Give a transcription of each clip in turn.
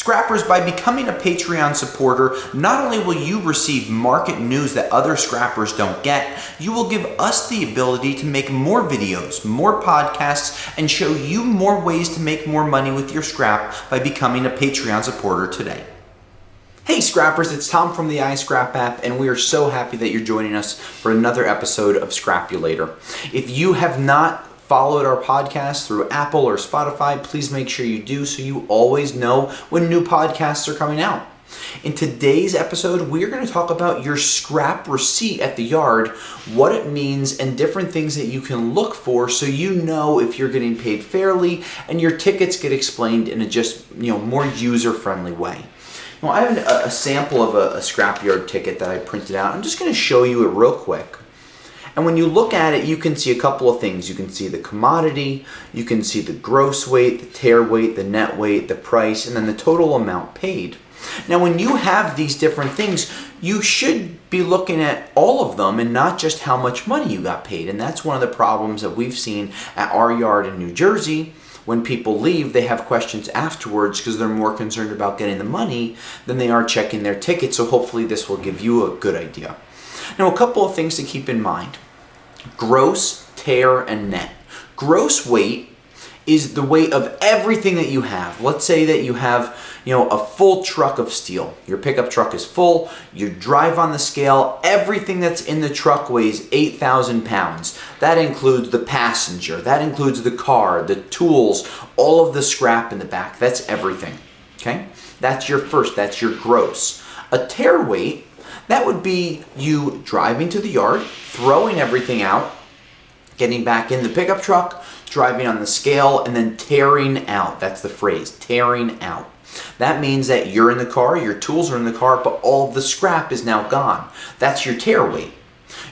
Scrappers, by becoming a Patreon supporter, not only will you receive market news that other scrappers don't get, you will give us the ability to make more videos, more podcasts, and show you more ways to make more money with your scrap by becoming a Patreon supporter today. Hey Scrappers, it's Tom from the iScrap app, and we are so happy that you're joining us for another episode of Scrapulator. If you have not followed our podcast through Apple or Spotify, please make sure you do so you always know when new podcasts are coming out. In today's episode, we are going to talk about your scrap receipt at the yard, what it means, and different things that you can look for so you know if you're getting paid fairly and your tickets get explained in a more user-friendly way. Well, I have a sample of a scrapyard ticket that I printed out. I'm just going to show you it real quick. And when you look at it, you can see a couple of things. You can see the commodity, you can see the gross weight, the tear weight, the net weight, the price, and then the total amount paid. Now, when you have these different things, you should be looking at all of them and not just how much money you got paid. And that's one of the problems that we've seen at our yard in New Jersey. When people leave, they have questions afterwards because they're more concerned about getting the money than they are checking their ticket. So hopefully this will give you a good idea. Now, a couple of things to keep in mind. Gross, tear, and net. Gross weight is the weight of everything that you have. Let's say that you have, a full truck of steel. Your pickup truck is full. You drive on the scale. Everything that's in the truck weighs 8,000 pounds. That includes the passenger. That includes the car, the tools, all of the scrap in the back. That's everything. Okay? That's your gross. A tear weight, that would be you driving to the yard, throwing everything out, getting back in the pickup truck, driving on the scale, and then tearing out. That's the phrase, tearing out. That means that you're in the car, your tools are in the car, but all of the scrap is now gone. That's your tear weight.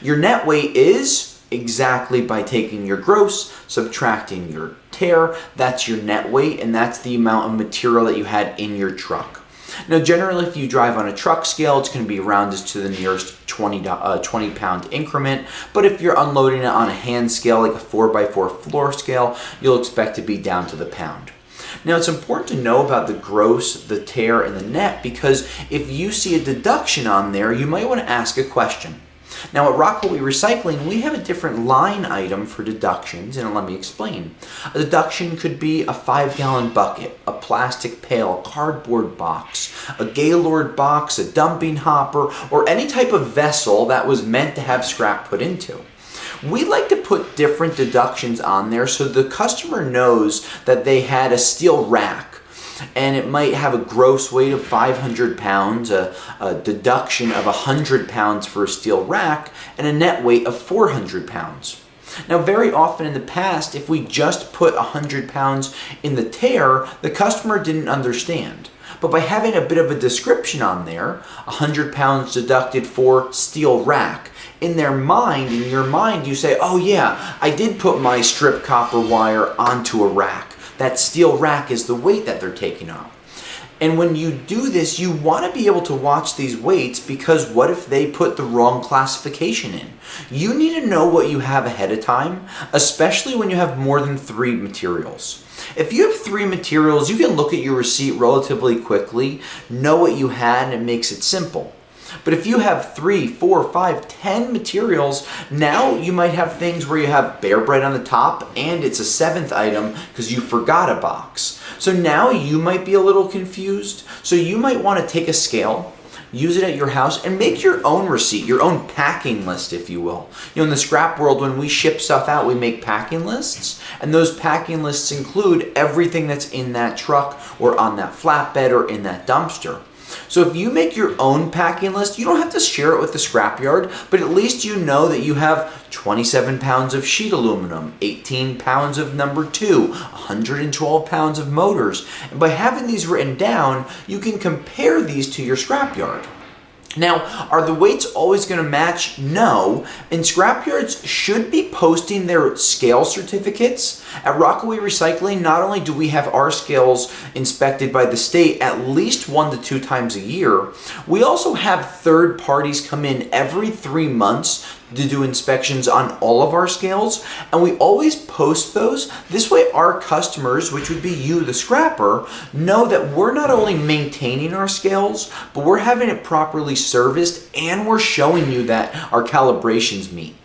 Your net weight is exactly by taking your gross, subtracting your tear. That's your net weight, and that's the amount of material that you had in your truck. Now, generally, if you drive on a truck scale, it's going to be rounded to the nearest 20-pound increment. But if you're unloading it on a hand scale, like a 4x4 floor scale, you'll expect to be down to the pound. Now, it's important to know about the gross, the tear, and the net, because if you see a deduction on there, you might want to ask a question. Now, at Rockaway Recycling, we have a different line item for deductions, and let me explain. A deduction could be a 5-gallon bucket, a plastic pail, a cardboard box, a Gaylord box, a dumping hopper, or any type of vessel that was meant to have scrap put into. We like to put different deductions on there so the customer knows that they had a steel rack. And it might have a gross weight of 500 pounds, a deduction of 100 pounds for a steel rack, and a net weight of 400 pounds. Now, very often in the past, if we just put 100 pounds in the tear, the customer didn't understand. But by having a bit of a description on there, 100 pounds deducted for steel rack, in your mind, you say, oh yeah, I did put my strip copper wire onto a rack. That steel rack is the weight that they're taking off. And when you do this, you want to be able to watch these weights, because what if they put the wrong classification in? You need to know what you have ahead of time, especially when you have more than 3 materials. If you have 3 materials, you can look at your receipt relatively quickly, know what you had, and it makes it simple. But if you have 3, 4, 5, 10 materials, now you might have things where you have Bear Brite on the top and it's a 7th item because you forgot a box. So now you might be a little confused. So you might want to take a scale, use it at your house, and make your own receipt, your own packing list, if you will. In the scrap world, when we ship stuff out, we make packing lists, and those packing lists include everything that's in that truck or on that flatbed or in that dumpster. So if you make your own packing list, you don't have to share it with the scrapyard, but at least you know that you have 27 pounds of sheet aluminum, 18 pounds of number 2, 112 pounds of motors. And by having these written down, you can compare these to your scrapyard. Now, are the weights always going to match? No, and scrapyards should be posting their scale certificates. At Rockaway Recycling, not only do we have our scales inspected by the state at least 1 to 2 times a year, we also have third parties come in every 3 months to do inspections on all of our scales, and we always post those. This way our customers, which would be you, the scrapper, know that we're not only maintaining our scales, but we're having it properly serviced and we're showing you that our calibrations meet.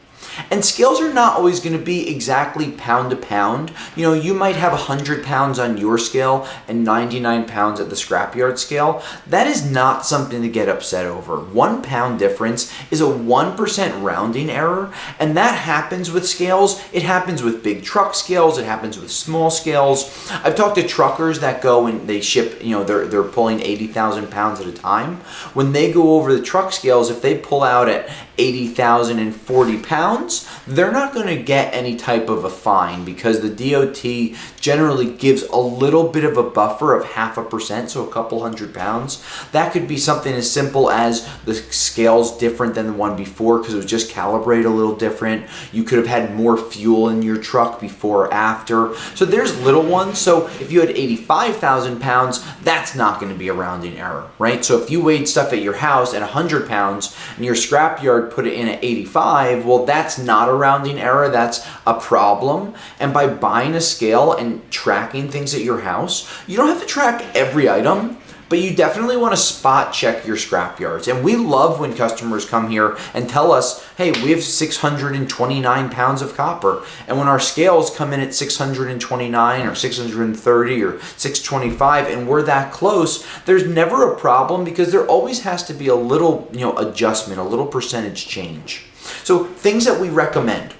And scales are not always going to be exactly pound to pound. You might have 100 pounds on your scale and 99 pounds at the scrapyard scale. That is not something to get upset over. 1 pound difference is a 1% rounding error, and that happens with scales. It happens with big truck scales. It happens with small scales. I've talked to truckers that go and they ship, they're pulling 80,000 pounds at a time. When they go over the truck scales, if they pull out at 80,040 pounds, they're not going to get any type of a fine because the DOT generally gives a little bit of a buffer of 0.5%, so a couple hundred pounds. That could be something as simple as the scale's different than the one before because it was just calibrated a little different. You could have had more fuel in your truck before or after. So there's little ones. So if you had 85,000 pounds, that's not going to be a rounding error, right? So if you weighed stuff at your house at 100 pounds and your scrapyard put it in at 85, well, that's not a rounding error, that's a problem. And by buying a scale and tracking things at your house, you don't have to track every item, but you definitely want to spot check your scrap yards. And we love when customers come here and tell us, hey, we have 629 pounds of copper. And when our scales come in at 629 or 630 or 625 and we're that close, there's never a problem because there always has to be a little, adjustment, a little percentage change. So things that we recommend: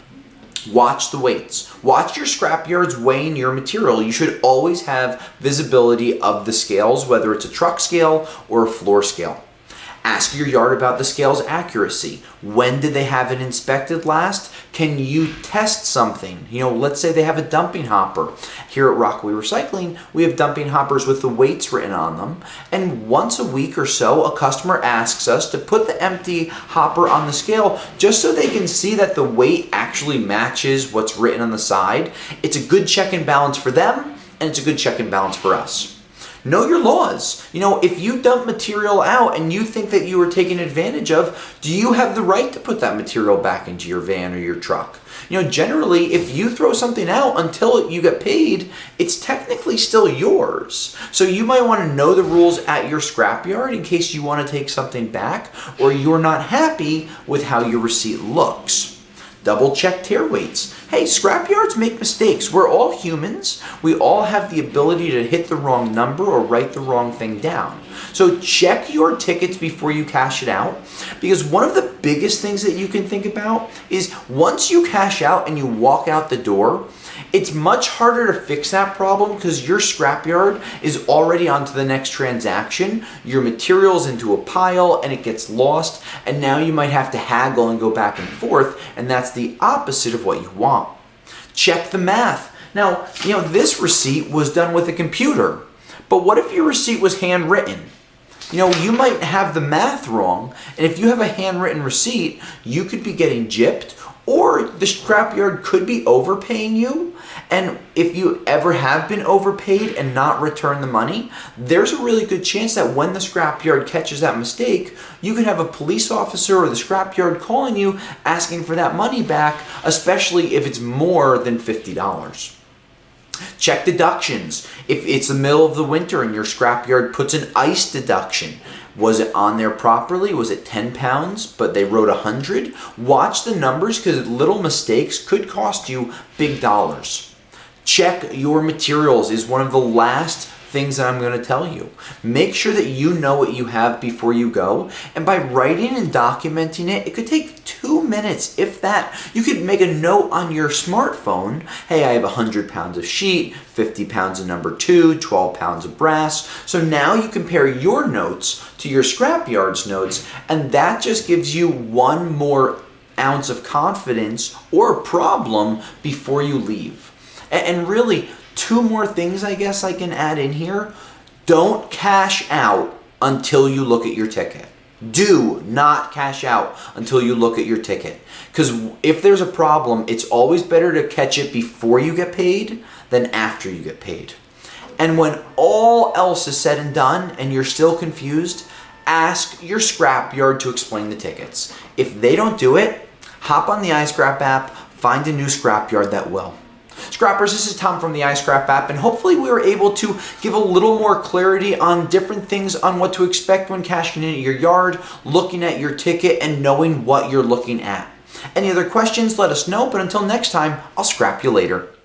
watch the weights. Watch your scrap yards weighing your material. You should always have visibility of the scales, whether it's a truck scale or a floor scale. Ask your yard about the scale's accuracy. When did they have it inspected last? Can you test something? Let's say they have a dumping hopper. Here at Rockaway Recycling, we have dumping hoppers with the weights written on them. And once a week or so, a customer asks us to put the empty hopper on the scale just so they can see that the weight actually matches what's written on the side. It's a good check and balance for them, and it's a good check and balance for us. Know your laws. If you dump material out and you think that you were taken advantage of, do you have the right to put that material back into your van or your truck? Generally, if you throw something out until you get paid, it's technically still yours. So you might want to know the rules at your scrapyard in case you want to take something back or you're not happy with how your receipt looks. Double check tear weights. Hey, scrapyards make mistakes. We're all humans. We all have the ability to hit the wrong number or write the wrong thing down. So check your tickets before you cash it out, because one of the biggest things that you can think about is once you cash out and you walk out the door, it's much harder to fix that problem because your scrapyard is already onto the next transaction. Your material's into a pile and it gets lost, and now you might have to haggle and go back and forth, and that's the opposite of what you want. Check the math. Now, this receipt was done with a computer, but what if your receipt was handwritten? You might have the math wrong, and if you have a handwritten receipt, you could be getting gypped, or the scrapyard could be overpaying you. And if you ever have been overpaid and not returned the money, there's a really good chance that when the scrapyard catches that mistake, you could have a police officer or the scrapyard calling you asking for that money back, especially if it's more than $50. Check deductions. If it's the middle of the winter and your scrapyard puts an ice deduction, was it on there properly? Was it 10 pounds, but they wrote 100? Watch the numbers because little mistakes could cost you big dollars. Check your materials is one of the last things that I'm going to tell you. Make sure that you know what you have before you go, and by writing and documenting it, it could take 2 minutes, if that. You could make a note on your smartphone. Hey, I have 100 pounds of sheet, 50 pounds of number 2, 12 pounds of brass. So now you compare your notes to your scrapyard's notes, and that just gives you one more ounce of confidence or problem before you leave. And really, 2 more things I guess I can add in here. Don't cash out until you look at your ticket. Do not cash out until you look at your ticket. Because if there's a problem, it's always better to catch it before you get paid than after you get paid. And when all else is said and done and you're still confused, ask your scrapyard to explain the tickets. If they don't do it, Hop on the iScrap app, find a new scrapyard that will. Scrappers, this is Tom from the iScrap app, and hopefully we were able to give a little more clarity on different things on what to expect when cashing in at your yard, looking at your ticket, and knowing what you're looking at. Any other questions, let us know, but until next time, I'll scrap you later.